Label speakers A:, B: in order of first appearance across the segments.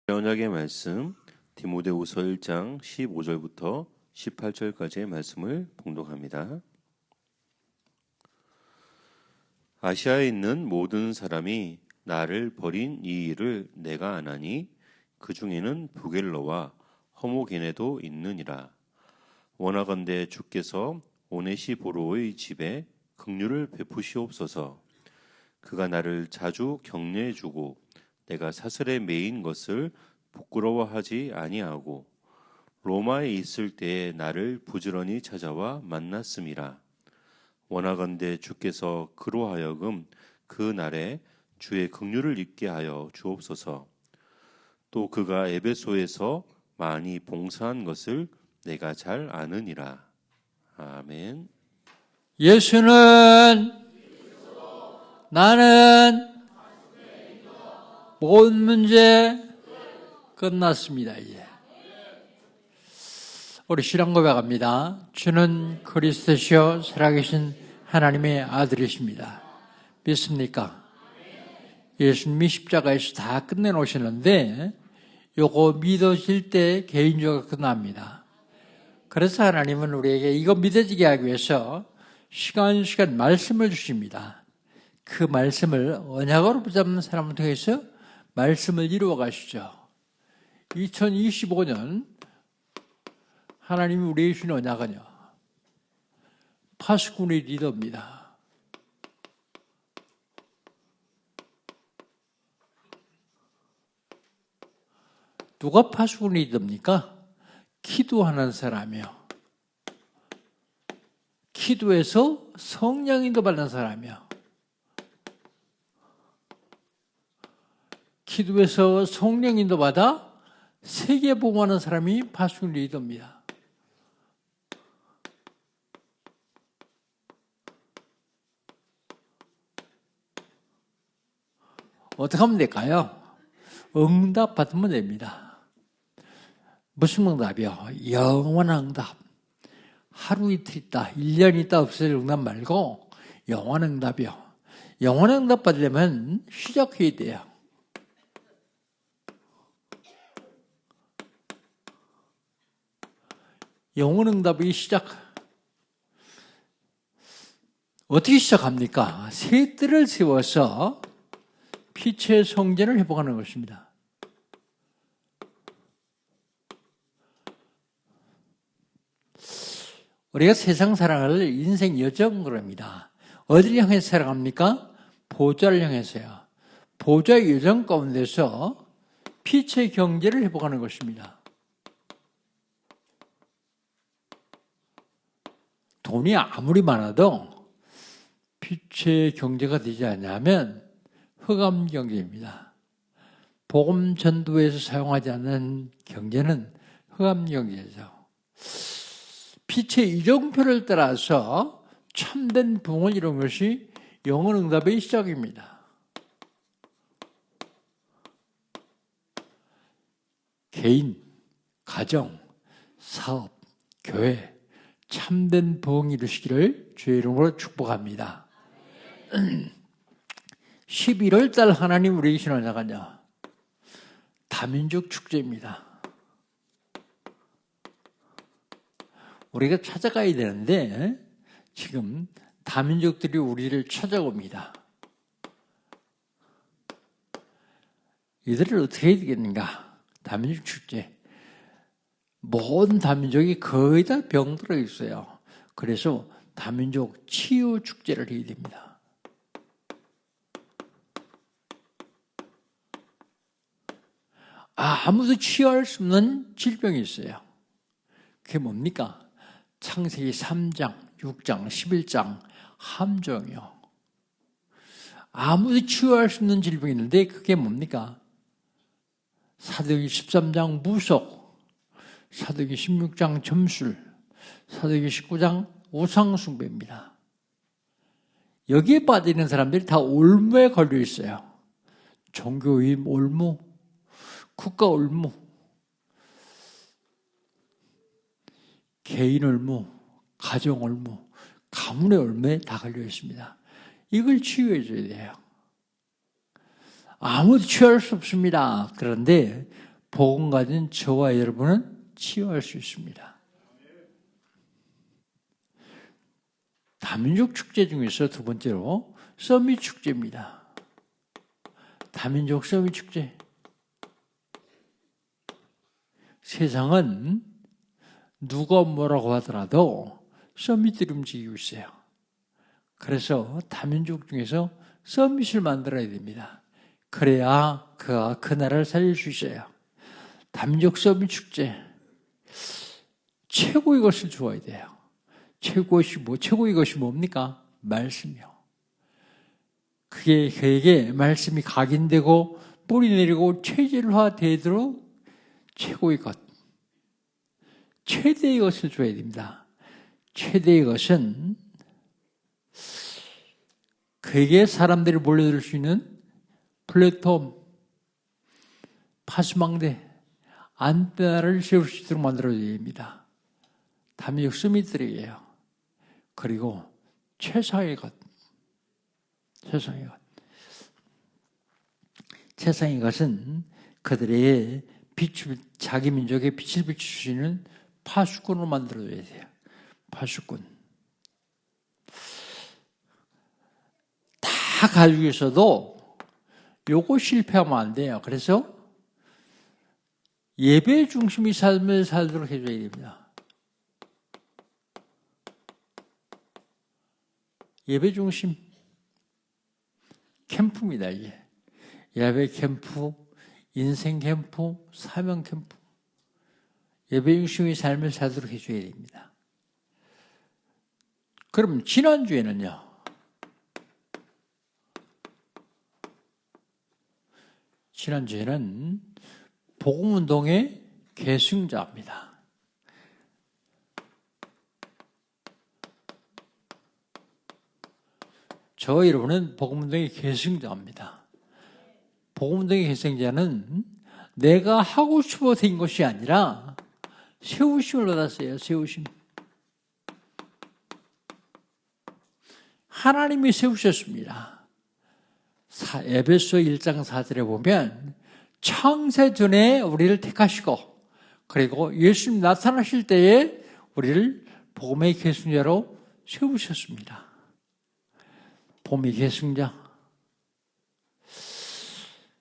A: 언약의 말씀 디모데후서 1장 15절부터 18절까지의 말씀을 봉독합니다. 아시아에 있는 모든 사람이 나를 버린 이 일을 내가 아나니 그 중에는 부겔러와 허모게네도 있느니라. 원하건대 주께서 오네시보로의 집에 긍휼을 베푸시옵소서. 그가 나를 자주 격려해 주고 내가 사슬에 매인 것을 부끄러워하지 아니하고 로마에 있을 때에 나를 부지런히 찾아와 만났음이라. 원하건대 주께서 그로 하여금 그 날에 주의 긍휼을 입게 하여 주옵소서. 또 그가 에베소에서 많이 봉사한 것을 내가 잘 아느니라. 아멘.
B: 예수는 나는 모든 문제 끝났습니다. 이제 우리 신앙 고백합니다. 주는 그리스도시요 살아계신 하나님의 아들이십니다. 믿습니까? 예수님이 십자가에서 다 끝내놓으셨는데 요거 믿어질 때 개인적으로 끝납니다. 그래서 하나님은 우리에게 이거 믿어지게 하기 위해서 시간 말씀을 주십니다. 그 말씀을 언약으로 붙잡는 사람을 통해서 말씀을 이루어 가시죠. 2025년 하나님이 우리에게 주신 언약은요, 파수꾼의 리더입니다. 누가 파수꾼의 리더입니까? 기도하는 사람이요. 기도해서 성령 인도 받는 사람이요. 기도해서 성령 인도 받아 세계 복음하는 사람이 파수꾼 리더입니다. 어떻게 하면 될까요? 응답 받으면 됩니다. 무슨 응답이요? 영원한 응답. 하루 이틀 있다, 1년 있다 없을 응답 말고 영원한 응답이요. 영원한 응답 받으려면 시작해야 돼요. 영원 응답이 어떻게 시작합니까? 새 뜰을 세워서 피체 성전을 회복하는 것입니다. 우리가 세상 살아갈 인생 여정을 합니다. 어디를 향해서 살아갑니까? 보좌를 향해서요. 보좌의 여정 가운데서 피체 경제를 회복하는 것입니다. 돈이 아무리 많아도 피체 경제가 되지 않냐면 흑암 경제입니다. 복음 전도에서 사용하지 않는 경제는 흑암 경제죠. 빛의 이정표를 따라서 참된 부흥을 이룬 것이 영원 응답의 시작입니다. 개인, 가정, 사업, 교회 참된 부흥 이루시기를 주의 이름으로 축복합니다. 11월 달 하나님 우리에게 주신 언약은요, 다민족 축제입니다. 우리가 찾아가야 되는데 지금 다민족들이 우리를 찾아옵니다. 이들을 어떻게 해야 되겠는가? 다민족 축제. 모든 다민족이 거의 다 병들어 있어요. 그래서 다민족 치유 축제를 해야 됩니다. 아무도 치유할 수 없는 질병이 있어요. 그게 뭡니까? 창세기 3장, 6장, 11장 함정이요. 아무도 치유할 수 없는 질병이 있는데 그게 뭡니까? 사도행전 13장 무속, 사도행전 16장 점술, 사도행전 19장 우상숭배입니다. 여기에 빠져있는 사람들이 다 올무에 걸려 있어요. 종교임 올무, 국가 올무, 개인 올무, 가정 올무, 가문의 올무에 다 걸려 있습니다. 이걸 치유해 줘야 돼요. 아무도 치유할 수 없습니다. 그런데 복음 가진 저와 여러분은 치유할 수 있습니다. 다민족 축제 중에서 두 번째로 서밋 축제입니다. 다민족 서밋 축제. 세상은 누가 뭐라고 하더라도 서밋들이 움직이고 있어요. 그래서 다민족 중에서 서밋을 만들어야 됩니다. 그래야 그가 그 나라를 살릴 수 있어요. 다민족 서밋 축제. 최고의 것을 주어야 돼요. 최고의 것이 뭡니까? 말씀이요. 그게 그에게 말씀이 각인되고 뿌리 내리고 체질화되도록 최고의 것, 최대의 것을 줘야 됩니다. 최대의 것은 그에게 사람들이 몰려들 수 있는 플랫폼, 파수망대, 안테나를 세울 수 있도록 만들어야 됩니다. 다민족 서밋들이에요. 그리고 최상의 것, 최상의 것. 최상의 것은 그들의 자기 민족의 빛을 비출 수 있는 파수꾼으로 만들어줘야 돼요. 파수꾼. 다 가지고 있어도 요거 실패하면 안 돼요. 그래서 예배 중심의 삶을 살도록 해줘야 됩니다. 예배 중심. 캠프입니다, 이게. 예배 캠프, 인생 캠프, 사명 캠프. 예배 중심의 삶을 살도록 해줘야 됩니다. 그럼 지난주에는요. 지난주에는 복음운동의 계승자입니다. 저 여러분은 복음운동의 계승자입니다. 복음운동의 계승자는 내가 하고 싶어 된 것이 아니라 세우심을 받았어요. 세우심. 하나님이 세우셨습니다. 에베소 1장 4절에 보면 창세 전에 우리를 택하시고 그리고 예수님 나타나실 때에 우리를 복음의 계승자로 세우셨습니다. 복음의 계승자.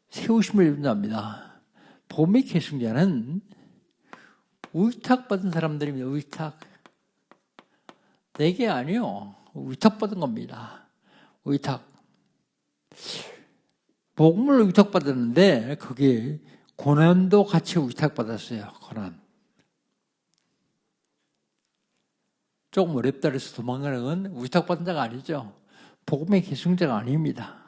B: 세우심을 입는답니다. 복음의 계승자는 의탁받은 사람들입니다. 의탁. 내게 아니요. 의탁받은 겁니다. 의탁. 복음을 의탁받았는데 그게 고난도 같이 의탁받았어요. 고난. 조금 어렵다 해서 도망가는 건 의탁받은 자가 아니죠. 복음의 계승자가 아닙니다.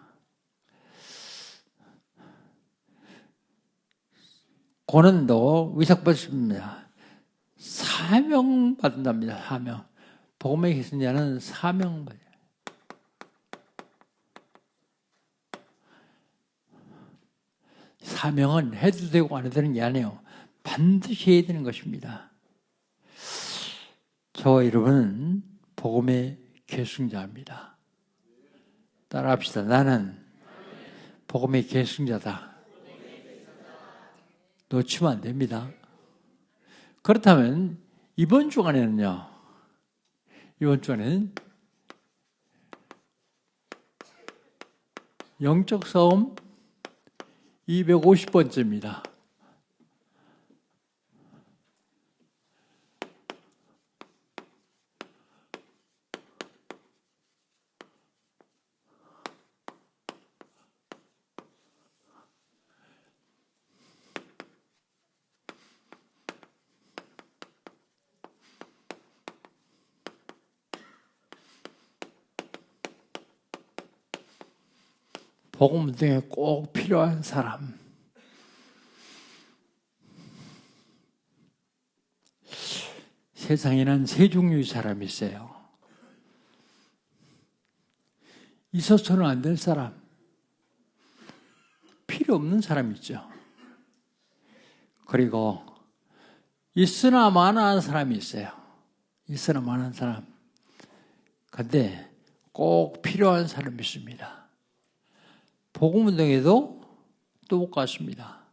B: 고난도 의탁받습니다. 사명 받는답니다. 사명. 복음의 계승자는 사명 받아요. 사명은 해도 되고 안 해도 되는 게 아니에요. 반드시 해야 되는 것입니다. 저와 여러분은 복음의 계승자입니다. 따라합시다. 나는 복음의 계승자다. 놓치면 안 됩니다. 그렇다면 이번 주간에는요. 이번 주간에는 영적 싸움 250번째입니다. 복음 등에 꼭 필요한 사람. 세상에는 세 종류의 사람이 있어요. 있어서는 안 될 사람. 필요 없는 사람이 있죠. 그리고 있으나 마나한 사람이 있어요. 있으나 마나한 사람. 근데 꼭 필요한 사람이 있습니다. 복음운동에도 똑같습니다.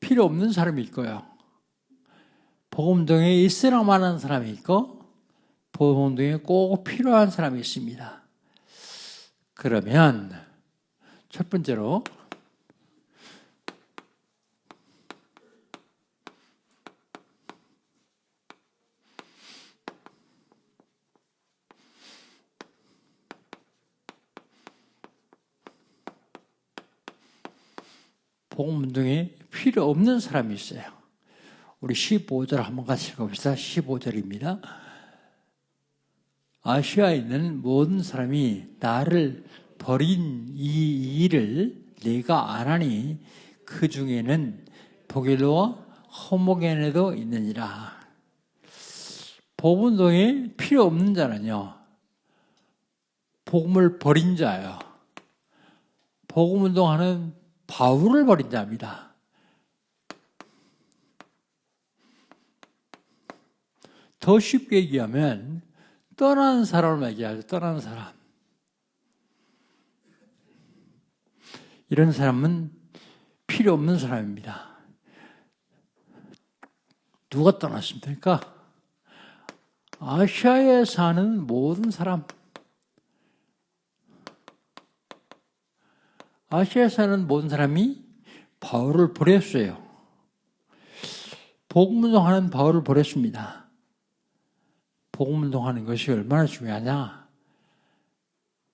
B: 필요 없는 사람이 있고요. 복음동에 있으라만 하는 사람이 있고 복음동에 꼭 필요한 사람이 있습니다. 그러면 첫 번째로 복음운동에 필요 없는 사람이 있어요. 우리 15절 한번 같이 읽어봅시다. 15절입니다. 아시아에 있는 모든 사람이 나를 버린 이 일을 내가 안 하니 그 중에는 보길로와 호모게네도 있느니라. 복음운동에 필요 없는 자는요, 복음을 버린 자예요. 복음운동하는 바울을 버린 자입니다. 더 쉽게 얘기하면 떠나는 사람을 얘기하죠. 떠나는 사람. 이런 사람은 필요 없는 사람입니다. 누가 떠났습니까? 아시아에 사는 모든 사람. 아시아에 사는 모든 사람이 바울을 버렸어요. 복음운동하는 바울을 버렸습니다. 복음운동하는 것이 얼마나 중요하냐?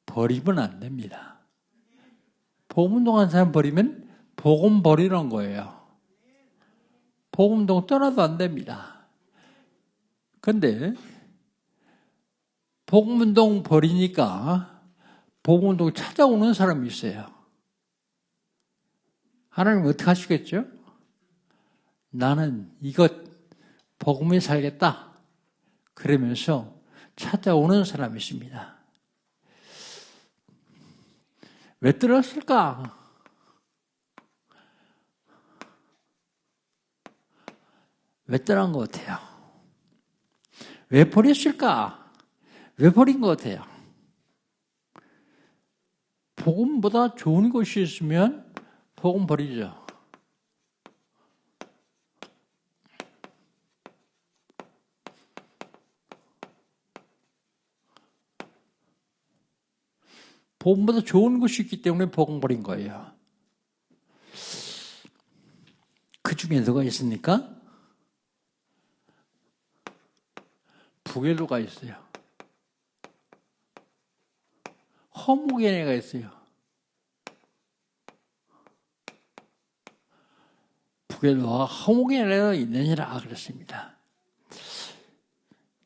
B: 버리면 안 됩니다. 복음운동하는 사람 버리면 복음 버리는 거예요. 복음운동 떠나도 안 됩니다. 그런데 복음운동 버리니까 복음운동 찾아오는 사람이 있어요. 하나님 어떻게 하시겠죠? 나는 이것 복음에 살겠다. 그러면서 찾아오는 사람이 있습니다. 왜 떠났을까? 왜 떠난 것 같아요? 왜 버렸을까? 왜 버린 것 같아요? 복음보다 좋은 것이 있으면 복음 버리죠. 복음보다 좋은 것이 있기 때문에 복음 버린 거예요. 그 중에 누가 있습니까? 부겔로가 있어요. 호모게네가 있어요. 부겔로와 호모게네가 있느니라 그랬습니다.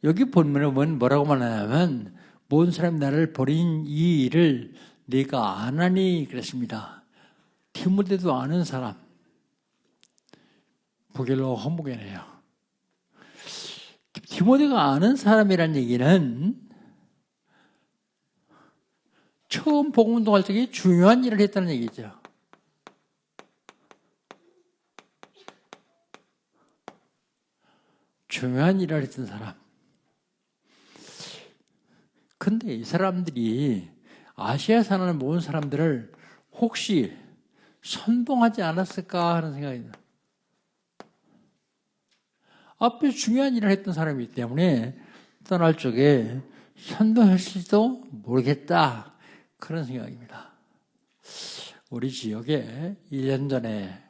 B: 여기 본문은 뭐라고 말하냐면 모든 사람이 나를 버린 이 일을 네가 안 하니 그랬습니다. 디모데도 아는 사람, 부겔로와 호모게네예요. 디모데가 아는 사람이란 얘기는 처음 복음운동할 때 중요한 일을 했다는 얘기죠. 중요한 일을 했던 사람. 근데 이 사람들이 아시아에 사는 모든 사람들을 혹시 선동하지 않았을까 하는 생각이 들어요. 앞에 중요한 일을 했던 사람이기 때문에 떠날 적에 선동했을지도 모르겠다. 그런 생각입니다. 우리 지역에 1년 전에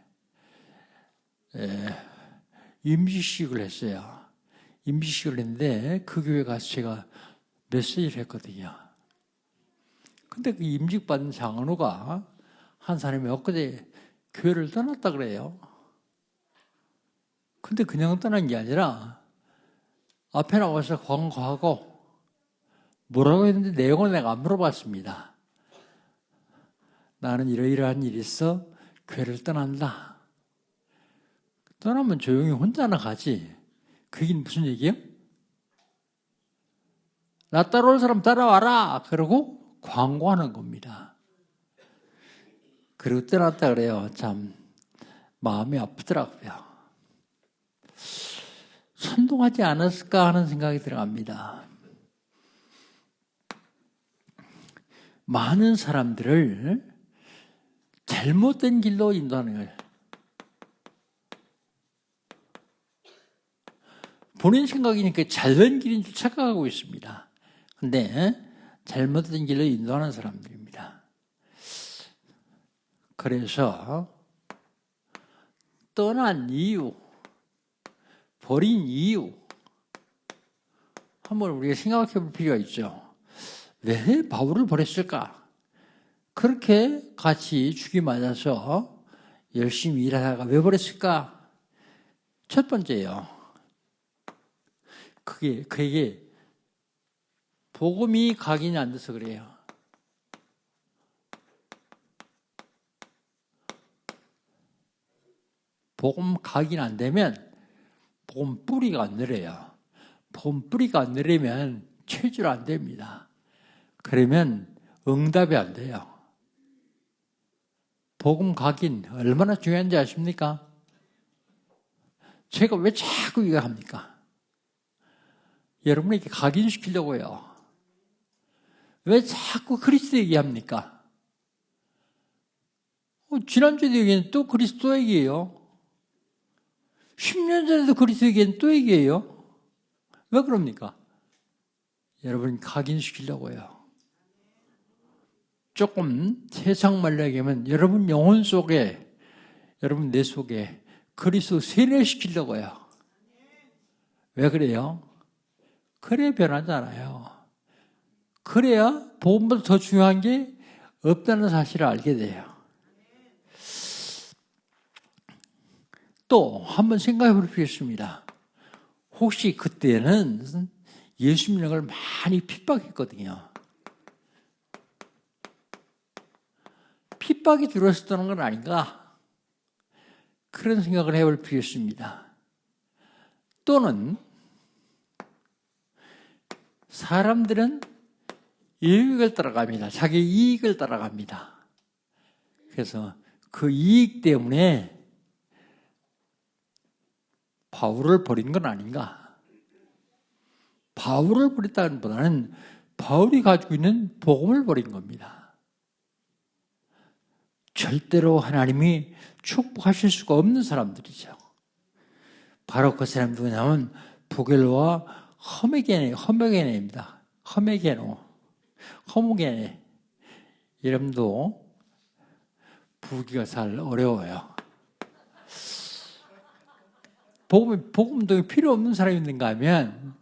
B: 임시식을 했어요. 임시식을 했는데 그 교회 가서 제가 메시지를 했거든요. 근데 그 임직받은 장로가 한 사람이 엊그제 교회를 떠났다 그래요. 근데 그냥 떠난 게 아니라 앞에 나와서 광고하고 뭐라고 했는데 내용을 내가 안 물어봤습니다. 나는 이러이러한 일이 있어 교회를 떠난다. 떠나면 조용히 혼자나 가지. 그게 무슨 얘기예요? 나 따라올 사람 따라와라. 그러고 광고하는 겁니다. 그리고 떠났다 그래요. 참 마음이 아프더라고요. 선동하지 않았을까 하는 생각이 들어갑니다. 많은 사람들을 잘못된 길로 인도하는 거예요. 본인 생각이니까 잘된 길인 줄 착각하고 있습니다. 근데 잘못된 길로 인도하는 사람들입니다. 그래서 떠난 이유, 버린 이유 한번 우리가 생각해 볼 필요가 있죠. 왜 바울을 버렸을까? 그렇게 같이 죽이 맞아서 열심히 일하다가 왜 버렸을까? 첫 번째요. 그에게 복음이 각인이 안 돼서 그래요. 복음 각인 안 되면 복음 뿌리가 안 내려요. 복음 뿌리가 안 내리면 체질 안 됩니다. 그러면 응답이 안 돼요. 복음 각인 얼마나 중요한지 아십니까? 제가 왜 자꾸 이거 합니까? 여러분에게 각인시키려고요. 왜 자꾸 그리스도 얘기합니까? 지난주에도 얘기했는데 또 그리스도 얘기해요. 10년 전에도 그리스도 얘기했는데 또 얘기해요. 왜 그럽니까? 여러분 각인시키려고요. 조금 세상 말로 얘기하면 여러분 영혼 속에, 여러분 내 속에 그리스도 세뇌시키려고요. 왜 그래요? 그래야 변하잖아요. 그래야 복음보다 더 중요한 게 없다는 사실을 알게 돼요. 또 한번 생각해 볼 필요가 있습니다. 혹시 그때는 예수 믿는 걸 많이 핍박했거든요. 핍박이 들어왔었다는 건 아닌가? 그런 생각을 해볼 필요가 있습니다. 또는 사람들은 유익을 따라갑니다. 자기 이익을 따라갑니다. 그래서 그 이익 때문에 바울을 버린 건 아닌가? 바울을 버렸다는 보다는 바울이 가지고 있는 복음을 버린 겁니다. 절대로 하나님이 축복하실 수가 없는 사람들이죠. 바로 그 사람 누구냐면 부겔로와 허메게네입니다. 허무게네 이름도 부기가 잘 어려워요. 복음운동에 필요 없는 사람이 있는가 하면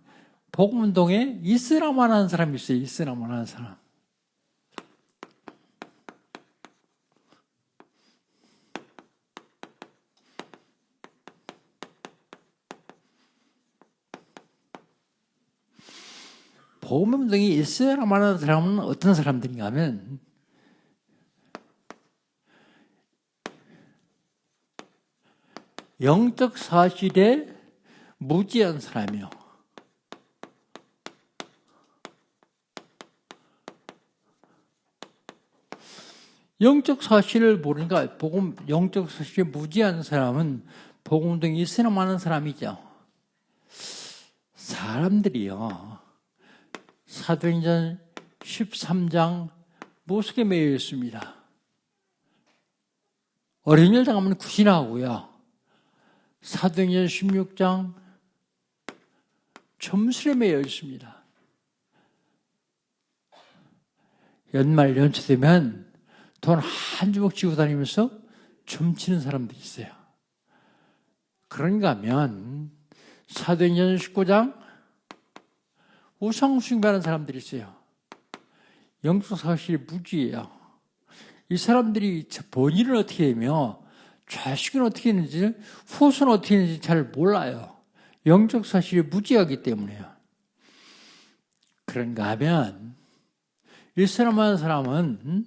B: 복음운동에 있으라만 하는 사람이 있어요. 있으라만 하는 사람. 복음운동이 있어야만 하는 사람은 어떤 사람들인가 하면 영적 사실에 무지한 사람이요. 영적 사실을 모르니까 영적 사실에 무지한 사람은 복음운동이 있어야만 하는 사람이죠. 사람들이요. 사도행전 13장 모습에 매여 있습니다. 어린 일 당하면 구신하고요. 사도행전 16장 점술에 매여 있습니다. 연말 연초 되면 돈 한 주먹 쥐고 다니면서 점치는 사람들이 있어요. 그런가 하면 사도행전 19장 우상 숭배하는 사람들이 있어요. 영적 사실이 무지예요. 이 사람들이 본인은 어떻게 되며 좌식은 어떻게 했는지 후손은 어떻게 했는지 잘 몰라요. 영적 사실이 무지하기 때문에요. 그런가 하면 이슬람하는 사람은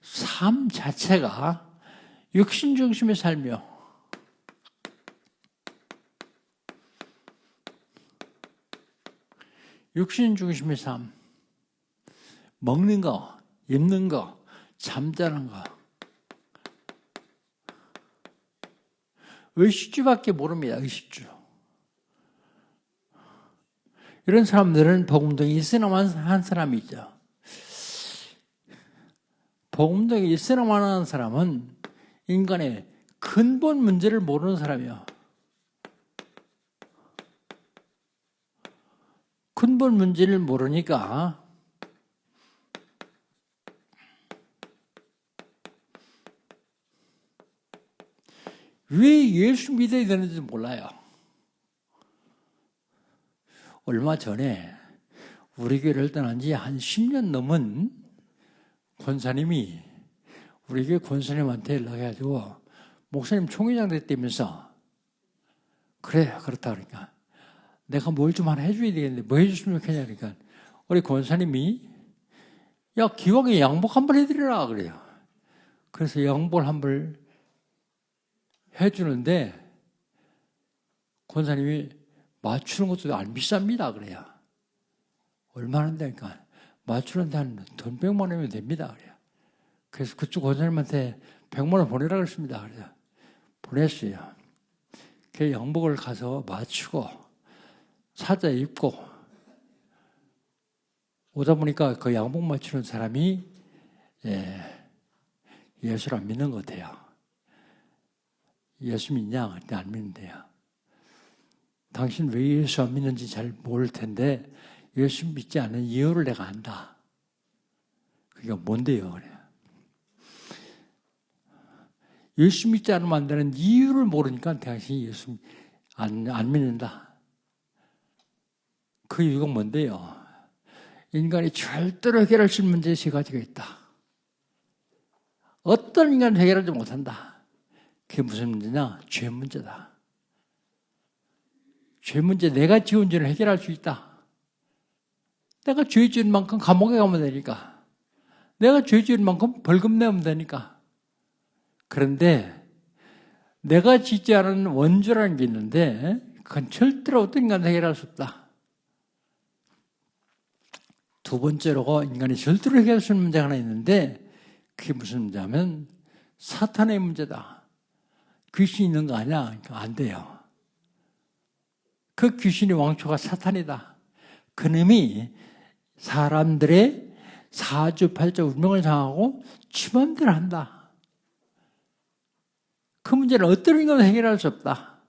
B: 삶 자체가 육신 중심의 삶이요. 육신 중심의 삶. 먹는 거, 입는 거, 잠자는 거. 의식주밖에 모릅니다. 의식주. 이런 사람들은 복음동이 있으나만 한 사람이죠. 복음동이 있으나만 하는 사람은 인간의 근본 문제를 모르는 사람이요. 근본 문제를 모르니까 왜 예수 믿어야 되는지 몰라요. 얼마 전에 우리 교회를 떠난 지 한 10년 넘은 권사님이 우리 교회 권사님한테 연락해가지고 목사님 총회장 됐다면서 그래 그렇다 그러니까 내가 뭘 좀 하나 해줘야 되겠는데 뭐 해줬으면 좋겠냐 그러니까 우리 권사님이 야 기왕에 양복 한번 해드리라 그래요. 그래서 양복을 한번 해주는데 권사님이 맞추는 것도 안 비쌉니다 그래요. 얼마나 한다니까 맞추는데 한 돈 100만 원이면 됩니다 그래요. 그래서 그쪽 권사님한테 100만 원 보내라 그랬습니다. 그래서 보냈어요. 그 양복을 가서 맞추고 사자 입고 오다 보니까 그 양복 맞추는 사람이 예수를 안 믿는 것 같아요. 예수 믿냐? 그때 안 믿는데요. 당신 왜 예수 안 믿는지 잘 모를 텐데 예수 믿지 않는 이유를 내가 안다. 그게 뭔데요? 그래요. 예수 믿지 않으면 안 되는 이유를 모르니까 당신이 예수 안 믿는다. 그 이유가 뭔데요? 인간이 절대로 해결할 수 있는 문제 3가지가 있다. 어떤 인간은 해결하지 못한다. 그게 무슨 문제냐? 죄 문제다. 죄 문제, 내가 지은 죄를 해결할 수 있다. 내가 죄 지은 만큼 감옥에 가면 되니까. 내가 죄 지은 만큼 벌금 내면 되니까. 그런데 내가 짓지 않은 원죄라는 게 있는데 그건 절대로 어떤 인간도 해결할 수 없다. 2번째로 인간이 절대로 해결할 수 있는 문제가 하나 있는데 그게 무슨 문제냐면 사탄의 문제다. 귀신이 있는 거 아니야? 그러니까 안 돼요. 그 귀신의 왕초가 사탄이다. 그놈이 사람들의 사주팔자 운명을 정하고 지 맘대로 한다. 그 문제는 어떤 인간도 해결할 수 없다.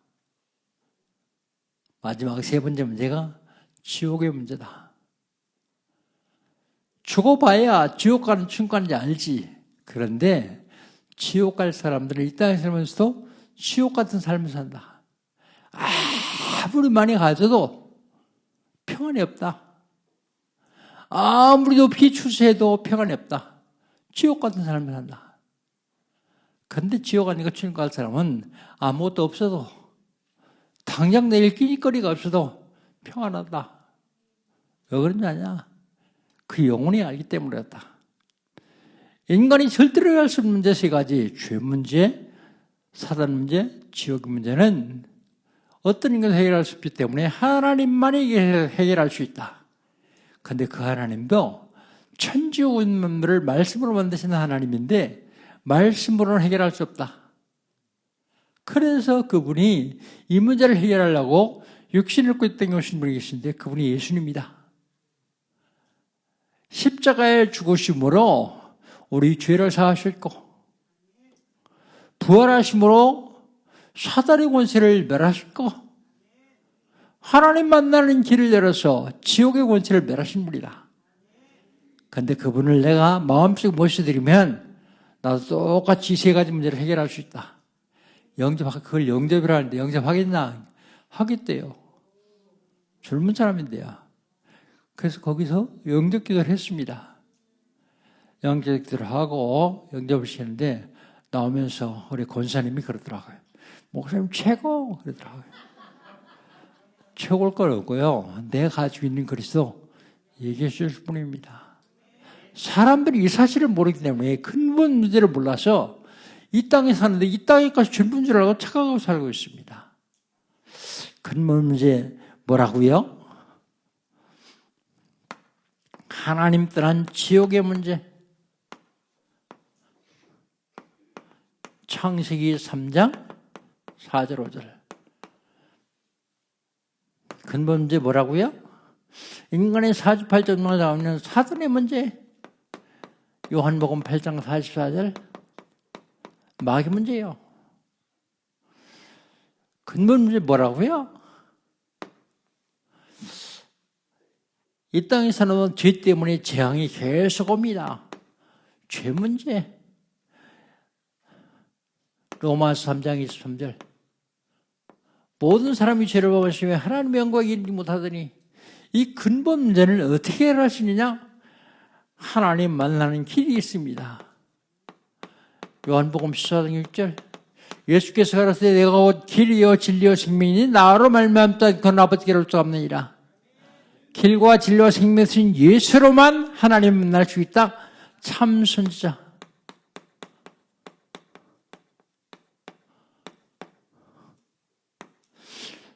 B: 마지막 3번째 문제가 지옥의 문제다. 죽어봐야 지옥 가는 천국 가는지 알지. 그런데 지옥 갈 사람들은 이 땅에 살면서도 지옥 같은 삶을 산다. 아무리 많이 가져도 평안이 없다. 아무리 높이 추수해도 평안이 없다. 지옥 같은 삶을 산다. 그런데 지옥 아니고 천국 갈 사람은 아무것도 없어도 당장 내일 끼니거리가 없어도 평안하다. 왜 그런지 아냐? 그 영혼이 알기 때문에 그렇다. 인간이 절대로 해결할 수 없는 문제 3가지, 죄 문제, 사단 문제, 지옥 문제는 어떤 인간도 해결할 수 없기 때문에 하나님만이 해결할 수 있다. 그런데 그 하나님도 천지운명들을 말씀으로 만드시는 하나님인데 말씀으로는 해결할 수 없다. 그래서 그분이 이 문제를 해결하려고 육신을 입고 이 땅에 오신 분이 계신데 그분이 예수님이다. 십자가에 죽으심으로 우리 죄를 사하셨고 부활하심으로 사단의 권세를 멸하셨고 하나님 만나는 길을 열어서 지옥의 권세를 멸하신 분이다. 그런데 그분을 내가 마음속에 모셔드리면 나도 똑같이 3가지 문제를 해결할 수 있다. 그걸 영접이라 하는데 영접하겠나? 하겠대요. 젊은 사람인데요. 그래서 거기서 영접 기도를 했습니다. 영접 기도를 하고 영접을 시켰는데 나오면서 우리 권사님이 그러더라고요. 목사님 최고! 그러더라고요. 최고일 건 없고요. 내가 가지고 있는 그리스도 얘기해 주실 뿐입니다. 사람들이 이 사실을 모르기 때문에 근본 문제를 몰라서 이 땅에 사는데 이 땅에까지 전부인 줄 알고 착각하고 살고 있습니다. 근본 문제 뭐라고요? 하나님 떠난 지옥의 문제. 창세기 3장 4절 5절. 근본 문제 뭐라고요? 인간의 사주팔자만 나오는 사단의 문제. 요한복음 8장 44절. 마귀 문제예요. 근본 문제 뭐라고요? 이 땅에 사는 동안 죄 때문에 재앙이 계속 옵니다. 죄 문제. 로마서 3장 23절. 모든 사람이 죄를 범하시며 하나님의 영광을 이루지 못하더니 이 근본 문제는 어떻게 해결하시느냐? 하나님 만나는 길이 있습니다. 요한복음 14장 6절. 예수께서 가라사대 내가 곧 길이요 진리요 생명이니 나로 말미암지 않고는 아버지께로 올 수 없느니라. 길과 진리와 생명이신 예수로만 하나님 만날 수 있다. 참 선지자.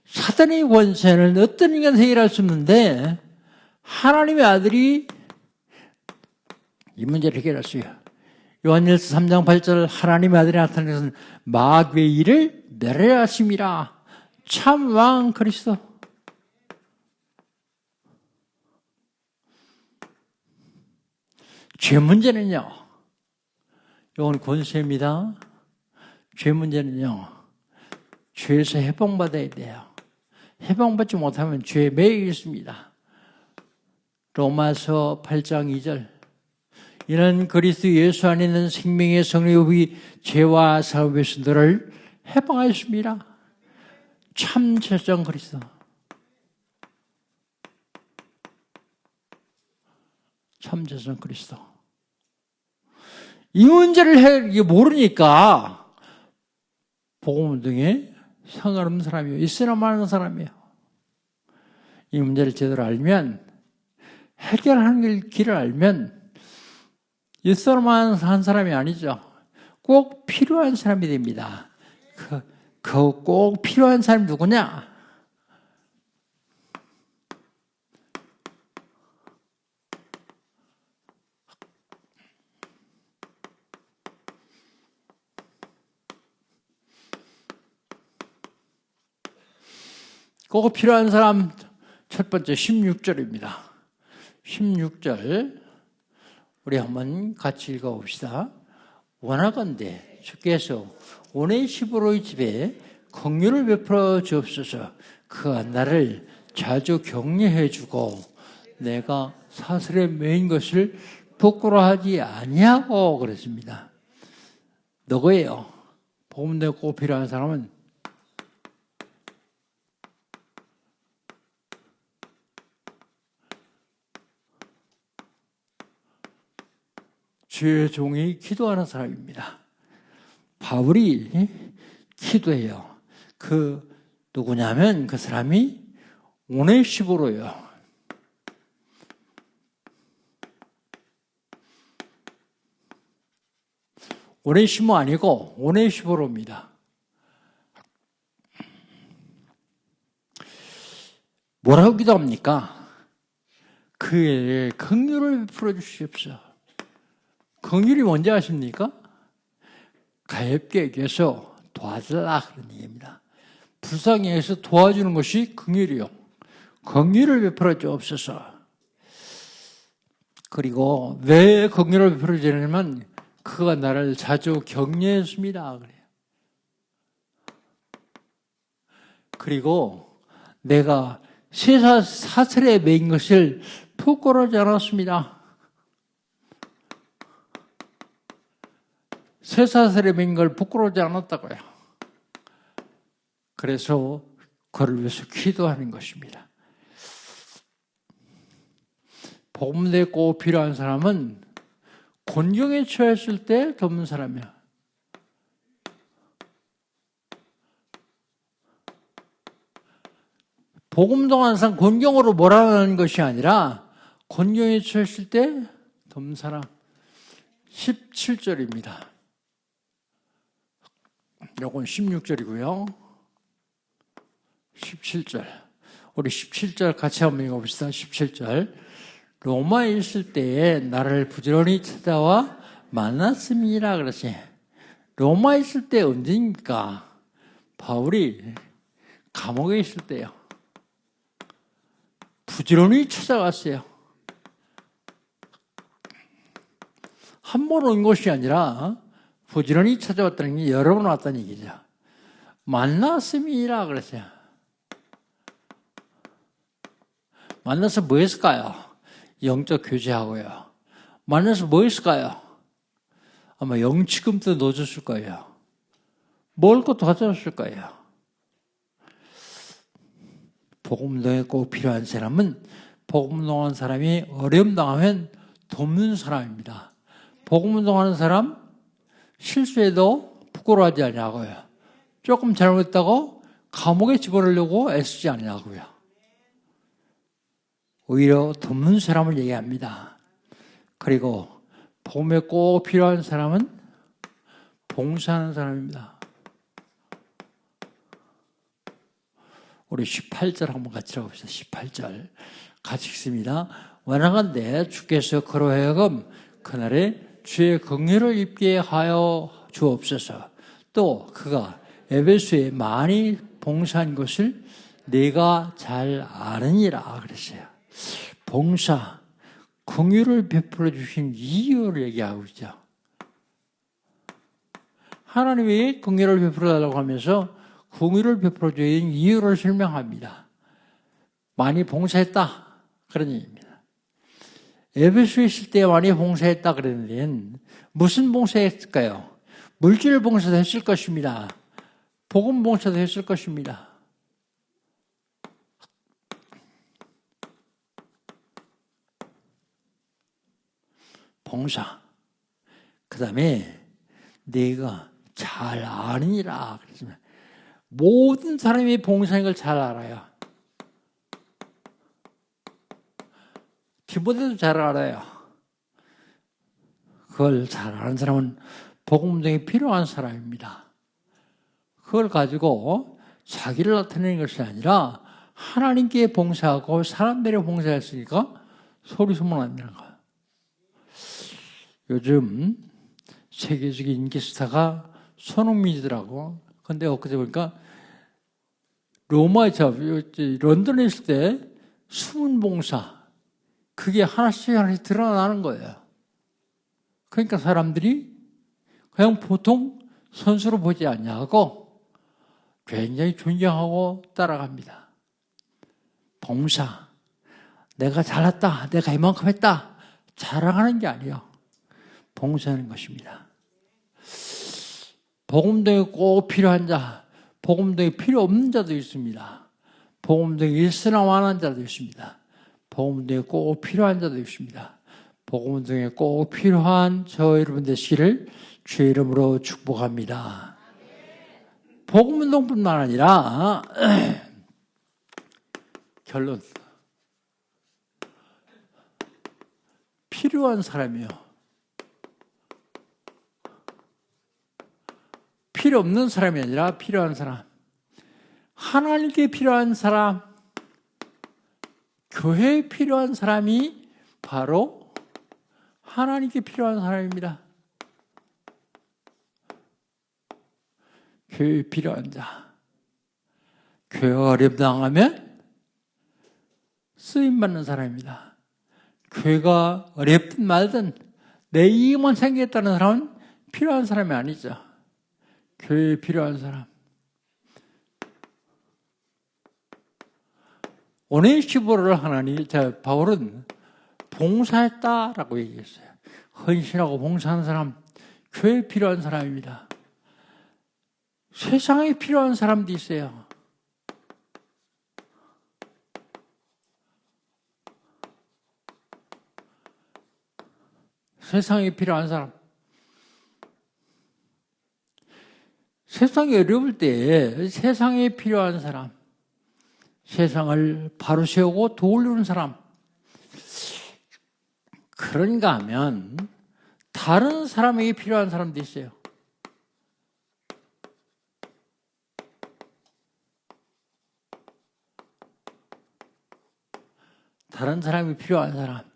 B: 사단의 권세는 어떤 인간 해결할 수 없는데 하나님의 아들이 이 문제를 해결했어요. 요한일서 3장 8절 하나님의 아들이 나타난 것은 마귀의 일을 멸하려 하심이라. 참 왕 그리스도. 죄 문제는요. 이건 권세입니다. 죄 문제는요. 죄에서 해방받아야 돼요. 해방받지 못하면 죄에 매여 있습니다. 로마서 8장 2절. 이는 그리스도 예수 안에 있는 생명의 성령이 죄와 사업에서 너를 해방하였습니다. 참 최장 그리스도. 참 최장 그리스도. 이 문제를 모르니까 복음 등에 상관없는 사람이에요. 있으나 마는 사람이에요. 이 문제를 제대로 알면, 해결하는 길을 알면 있어만 한 사람이 아니죠. 꼭 필요한 사람이 됩니다. 그 꼭 필요한 사람이 누구냐? 꼭 필요한 사람 첫 번째 16절입니다. 16절 우리 한번 같이 읽어봅시다. 원하건대 주께서 오네시포로의 집에 긍휼을 베풀어 주옵소서. 그가 나를 자주 격려해 주고 내가 사슬에 매인 것을 부끄러워하지 아니하고 그랬습니다. 누구예요? 복음 내고 꼭 필요한 사람은 주의 종이 기도하는 사람입니다. 바울이 기도해요. 누구냐면 그 사람이 오네시포로예요. 오네시모 아니고 오네시포로입니다. 뭐라고 기도합니까? 그의 긍휼을 베풀어 주시옵소서. 긍휼이 뭔지 아십니까? 가엾게 여겨서 도와달라 그런 얘기입니다. 불쌍히 해서 도와주는 것이 긍휼이요. 긍휼을 베풀어 주옵소서. 그리고 왜 긍휼을 베풀어 주냐면 그가 나를 자주 격려했습니다. 그래요. 그리고 내가 사슬에 매인 것을 부끄러워하지 않았습니다. 쇠사슬에 매인 걸 부끄러워하지 않았다고요. 그래서 그를 위해서 기도하는 것입니다. 복음 내에 꼭 필요한 사람은 곤경에 처했을 때 돕는 사람이야. 복음도 항상 곤경으로 몰아가는 것이 아니라 곤경에 처했을 때 돕는 사람. 17절입니다. 이건 16절이고요. 17절. 우리 17절 같이 한번 읽어봅시다. 17절. 로마에 있을 때에 나를 부지런히 찾아와 만났습니다. 그러지. 로마에 있을 때 언제입니까? 바울이 감옥에 있을 때요. 부지런히 찾아왔어요. 한 번 온 것이 아니라 부지런히 찾아왔다는 게 여러 번 왔다는 얘기죠. 만났습니다. 그랬어요. 만나서 뭐 했을까요? 영적 교제하고요. 만나서 뭐 했을까요? 아마 영치금도 넣어줬을 거예요. 먹을 것도 가져왔을 거예요. 복음동에 꼭 필요한 사람은 복음동하는 사람이 어려움 당하면 돕는 사람입니다. 복음동하는 사람 실수해도 부끄러워하지 않냐고요. 조금 잘못했다고 감옥에 집어넣으려고 애쓰지 않냐고요. 오히려 돕는 사람을 얘기합니다. 그리고 복음에 꼭 필요한 사람은 봉사하는 사람입니다. 우리 18절 한번 같이 읽어봅시다. 18절 같이 읽습니다. 원하건대 주께서 그로 하여금 그날에 주의 긍휼을 입게 하여 주옵소서. 또 그가 에베소에 많이 봉사한 것을 내가 잘 아느니라 그랬어요. 봉사, 긍휼을 베풀어 주신 이유를 얘기하고 있죠. 하나님이 긍휼을 베풀어 달라고 하면서 긍휼을 베풀어 주신 이유를 설명합니다. 많이 봉사했다 그런 얘기입니다. 에베소에 있을 때 많이 봉사했다 그랬는데 무슨 봉사했을까요? 물질 봉사도 했을 것입니다. 복음 봉사도 했을 것입니다. 봉사. 그 다음에 내가 잘 아느니라 그랬습니다. 모든 사람이 봉사인 걸 잘 알아요. 디모데도 잘 알아요. 그걸 잘 아는 사람은 복음동에 필요한 사람입니다. 그걸 가지고 자기를 나타내는 것이 아니라 하나님께 봉사하고 사람들에 봉사했으니까 소리 소문 안 나는 거예요. 요즘 세계적인 인기 스타가 손흥민이더라고. 근데 엊그제 보니까 런던에 있을 때 숨은 봉사, 그게 하나씩 하나씩 드러나는 거예요. 그러니까 사람들이 그냥 보통 선수로 보지 않냐고 굉장히 존경하고 따라갑니다. 봉사, 내가 잘났다, 내가 이만큼 했다, 자랑하는 게 아니에요. 봉사하는 것입니다. 복음동에 꼭 필요한 자, 복음동에 필요 없는 자도 있습니다. 복음동에 일쓰나 완한 자도 있습니다. 복음동에 꼭 필요한 자도 있습니다. 복음동에 꼭 필요한 저 여러분 되시기를 주의 이름으로 축복합니다. 복음운동뿐만 아니라 결론, 필요한 사람이요. 필요 없는 사람이 아니라 필요한 사람. 하나님께 필요한 사람, 교회에 필요한 사람이 바로 하나님께 필요한 사람입니다. 교회에 필요한 자. 교회가 어려움 당하면 쓰임받는 사람입니다. 교회가 어렵든 말든 내 이익만 생겼다는 사람은 필요한 사람이 아니죠. 교회에 필요한 사람. 오네시보를 바울은 봉사했다라고 얘기했어요. 헌신하고 봉사하는 사람, 교회에 필요한 사람입니다. 세상에 필요한 사람도 있어요. 세상에 필요한 사람. 세상이 어려울 때 세상에 필요한 사람. 세상을 바로 세우고 도우려는 사람. 그런가 하면 다른 사람에게 필요한 사람도 있어요. 다른 사람이 필요한 사람.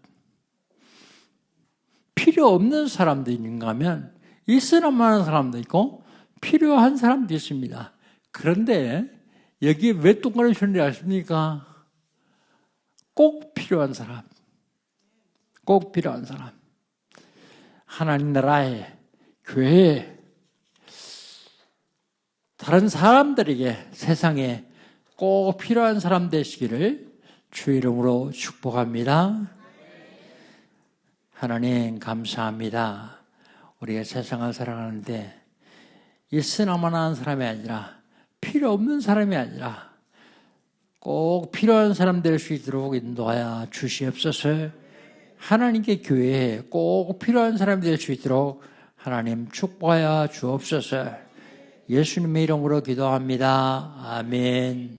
B: 필요 없는 사람도 있는가 하면 있으나만 하는 사람도 있고 필요한 사람도 있습니다. 그런데 여기에 왜 동그라미 주는지 아십니까? 꼭 필요한 사람. 꼭 필요한 사람. 하나님 나라에, 교회에, 다른 사람들에게 세상에 꼭 필요한 사람 되시기를 주 이름으로 축복합니다. 하나님 감사합니다. 우리가 세상을 살아가는데 있으나마나 사람이 아니라 필요 없는 사람이 아니라 꼭 필요한 사람 될 수 있도록 인도하여 주시옵소서. 하나님께 교회에 꼭 필요한 사람 될 수 있도록 하나님 축복하여 주옵소서. 예수님의 이름으로 기도합니다. 아멘.